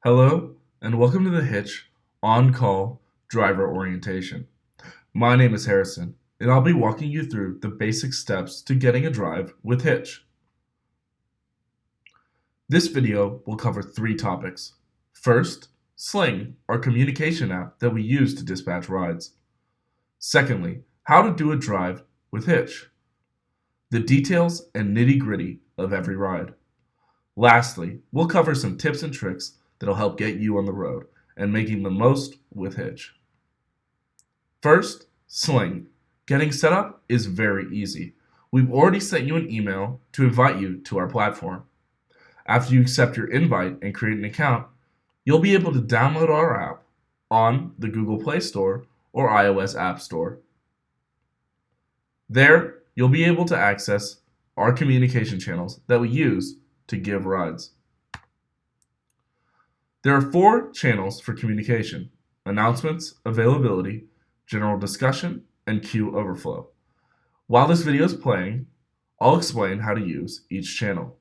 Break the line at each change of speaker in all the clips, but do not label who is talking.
Hello, and welcome to the Hitch on-call driver orientation. My name is Harrison, and I'll be walking you through the basic steps to getting a drive with Hitch. This video will cover three topics. First, Sling, our communication app that we use to dispatch rides. Secondly, how to do a drive with Hitch. The details and nitty-gritty of every ride. Lastly, we'll cover some tips and tricks that'll help get you on the road and making the most with Hitch. First, Sling. Getting set up is very easy. We've already sent you an email to invite you to our platform. After you accept your invite and create an account, you'll be able to download our app on the Google Play Store or iOS App Store. There, you'll be able to access our communication channels that we use to give rides. There are four channels for communication: announcements, availability, general discussion, and queue overflow. While this video is playing, I'll explain how to use each channel.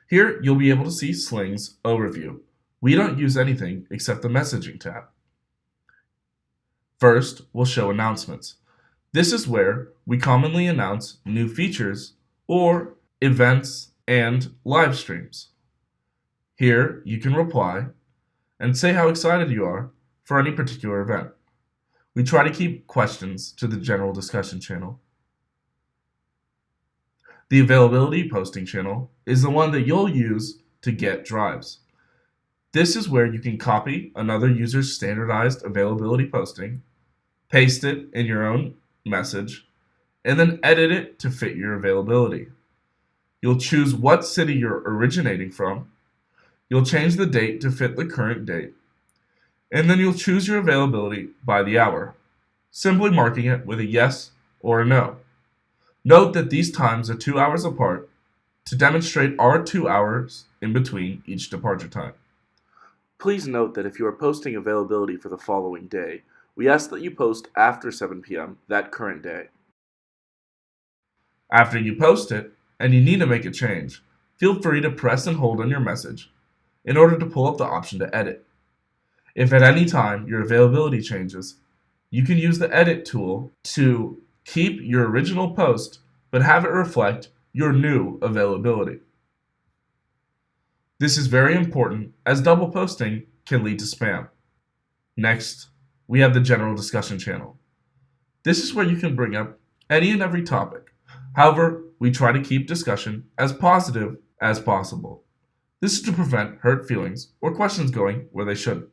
Here, you'll be able to see Sling's overview. We don't use anything except the messaging tab. First, we'll show announcements. This is where we commonly announce new features or events and live streams. Here, you can reply and say how excited you are for any particular event. We try to keep questions to the general discussion channel. The availability posting channel is the one that you'll use to get drives. This is where you can copy another user's standardized availability posting, paste it in your own message, and then edit it to fit your availability. You'll choose what city you're originating from. You'll change the date to fit the current date, and then you'll choose your availability by the hour, simply marking it with a yes or a no. Note that these times are 2 hours apart to demonstrate our 2 hours in between each departure time. Please note that if you are posting availability for the following day, we ask that you post after 7 p.m. that current day. After you post it, and you need to make a change, feel free to press and hold on your message in order to pull up the option to edit. If at any time your availability changes, you can use the edit tool to keep your original post but have it reflect your new availability. This is very important as double posting can lead to spam. Next, we have the general discussion channel. This is where you can bring up any and every topic. However, we try to keep discussion as positive as possible. This is to prevent hurt feelings or questions going where they shouldn't.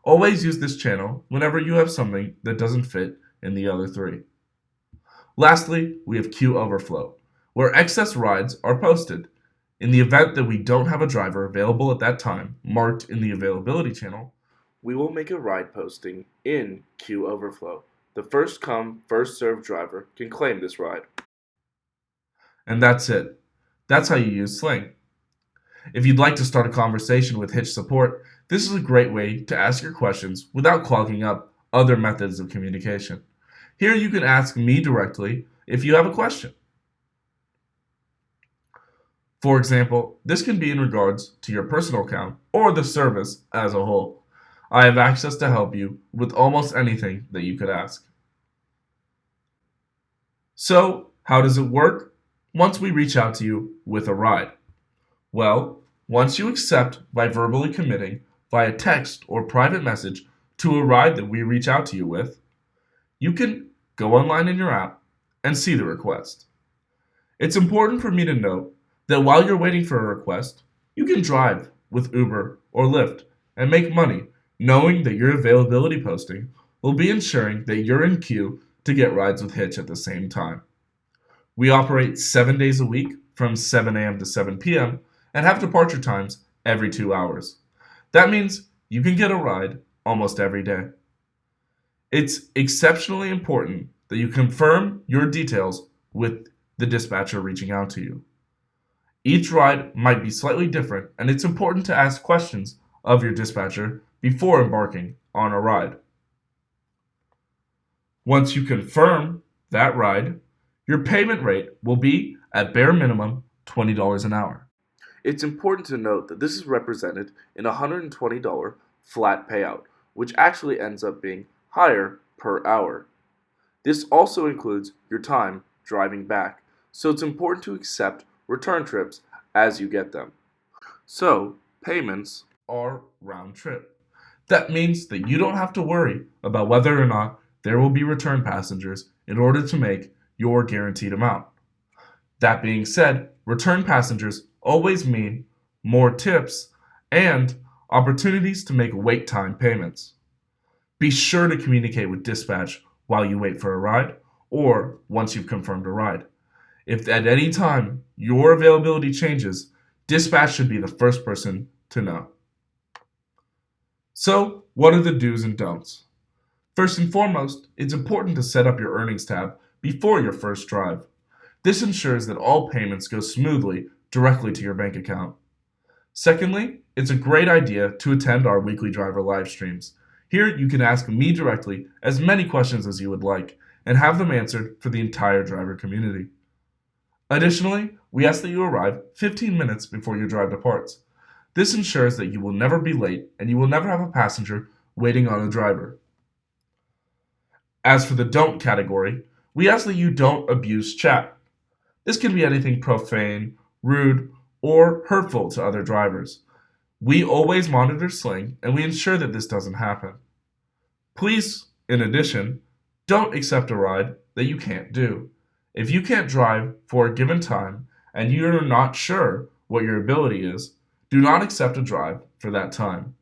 Always use this channel whenever you have something that doesn't fit in the other three. Lastly, we have queue overflow, where excess rides are posted. In the event that we don't have a driver available at that time marked in the availability channel, we will make a ride posting in queue overflow. The first come, first served driver can claim this ride. And that's it. That's how you use Sling. If you'd like to start a conversation with Hitch support, this is a great way to ask your questions without clogging up other methods of communication. Here you can ask me directly if you have a question. For example, this can be in regards to your personal account or the service as a whole. I have access to help you with almost anything that you could ask. So, how does it work once we reach out to you with a ride? Well, once you accept by verbally committing via text or private message to a ride that we reach out to you with, you can go online in your app and see the request. It's important for me to note that while you're waiting for a request, you can drive with Uber or Lyft and make money knowing that your availability posting will be ensuring that you're in queue to get rides with Hitch at the same time. We operate 7 days a week from 7 a.m. to 7 p.m. and have departure times every 2 hours. That means you can get a ride almost every day. It's exceptionally important that you confirm your details with the dispatcher reaching out to you. Each ride might be slightly different, and it's important to ask questions of your dispatcher before embarking on a ride. Once you confirm that ride, your payment rate will be at bare minimum $20 an hour. It's important to note that this is represented in a $120 flat payout, which actually ends up being higher per hour. This also includes your time driving back, so it's important to accept return trips as you get them. So, payments are round trip. That means that you don't have to worry about whether or not there will be return passengers in order to make your guaranteed amount. That being said, return passengers always mean more tips and opportunities to make wait time payments. Be sure to communicate with dispatch while you wait for a ride or once you've confirmed a ride. If at any time your availability changes, dispatch should be the first person to know. So, what are the do's and don'ts? First and foremost, it's important to set up your earnings tab before your first drive. This ensures that all payments go smoothly directly to your bank account. Secondly, it's a great idea to attend our weekly driver live streams. Here you can ask me directly as many questions as you would like and have them answered for the entire driver community. Additionally, we ask that you arrive 15 minutes before your drive departs. This ensures that you will never be late and you will never have a passenger waiting on a driver. As for the don't category, we ask that you don't abuse chat. This can be anything profane, rude, or hurtful to other drivers. We always monitor slang and we ensure that this doesn't happen. Please, in addition, don't accept a ride that you can't do. If you can't drive for a given time and you are not sure what your ability is, do not accept a drive for that time.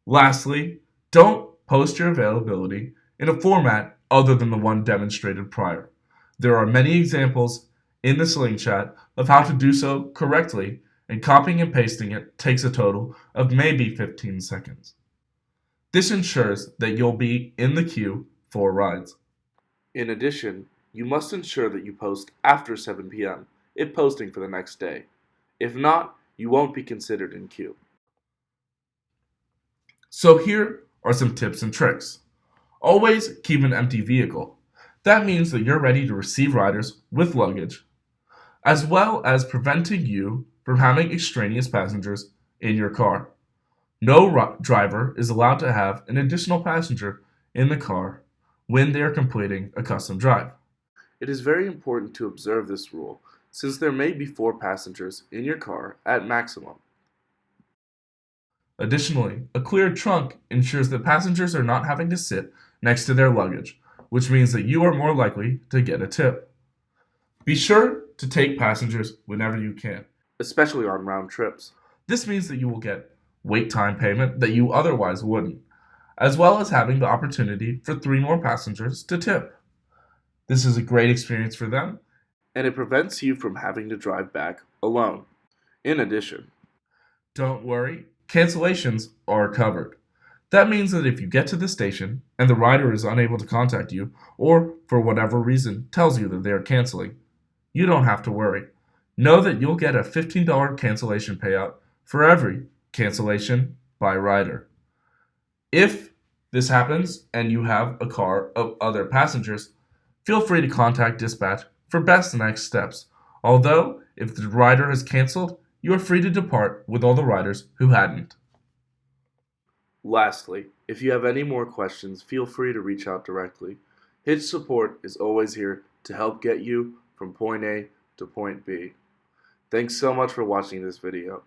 Lastly, don't post your availability in a format other than the one demonstrated prior. There are many examples in the Sling chat of how to do so correctly, and copying and pasting it takes a total of maybe 15 seconds. This ensures that you'll be in the queue for rides. In addition, you must ensure that you post after 7 p.m. if posting for the next day. If not, you won't be considered in queue. So here are some tips and tricks. Always keep an empty vehicle. That means that you're ready to receive riders with luggage, as well as preventing you from having extraneous passengers in your car. No driver is allowed to have an additional passenger in the car when they are completing a custom drive. It is very important to observe this rule since there may be 4 passengers in your car at maximum. Additionally, a cleared trunk ensures that passengers are not having to sit next to their luggage, which means that you are more likely to get a tip. Be sure to take passengers whenever you can, especially on round trips. This means that you will get wait time payment that you otherwise wouldn't, as well as having the opportunity for 3 more passengers to tip. This is a great experience for them, and it prevents you from having to drive back alone. In addition, don't worry, cancellations are covered. That means that if you get to the station and the rider is unable to contact you, or for whatever reason tells you that they are canceling, you don't have to worry. Know that you'll get a $15 cancellation payout for every cancellation by rider. If this happens and you have a car of other passengers, feel free to contact dispatch for best next steps. Although, if the rider has canceled, you are free to depart with all the riders who hadn't. Lastly, if you have any more questions, feel free to reach out directly. Hitch support is always here to help get you from point A to point B. Thanks so much for watching this video.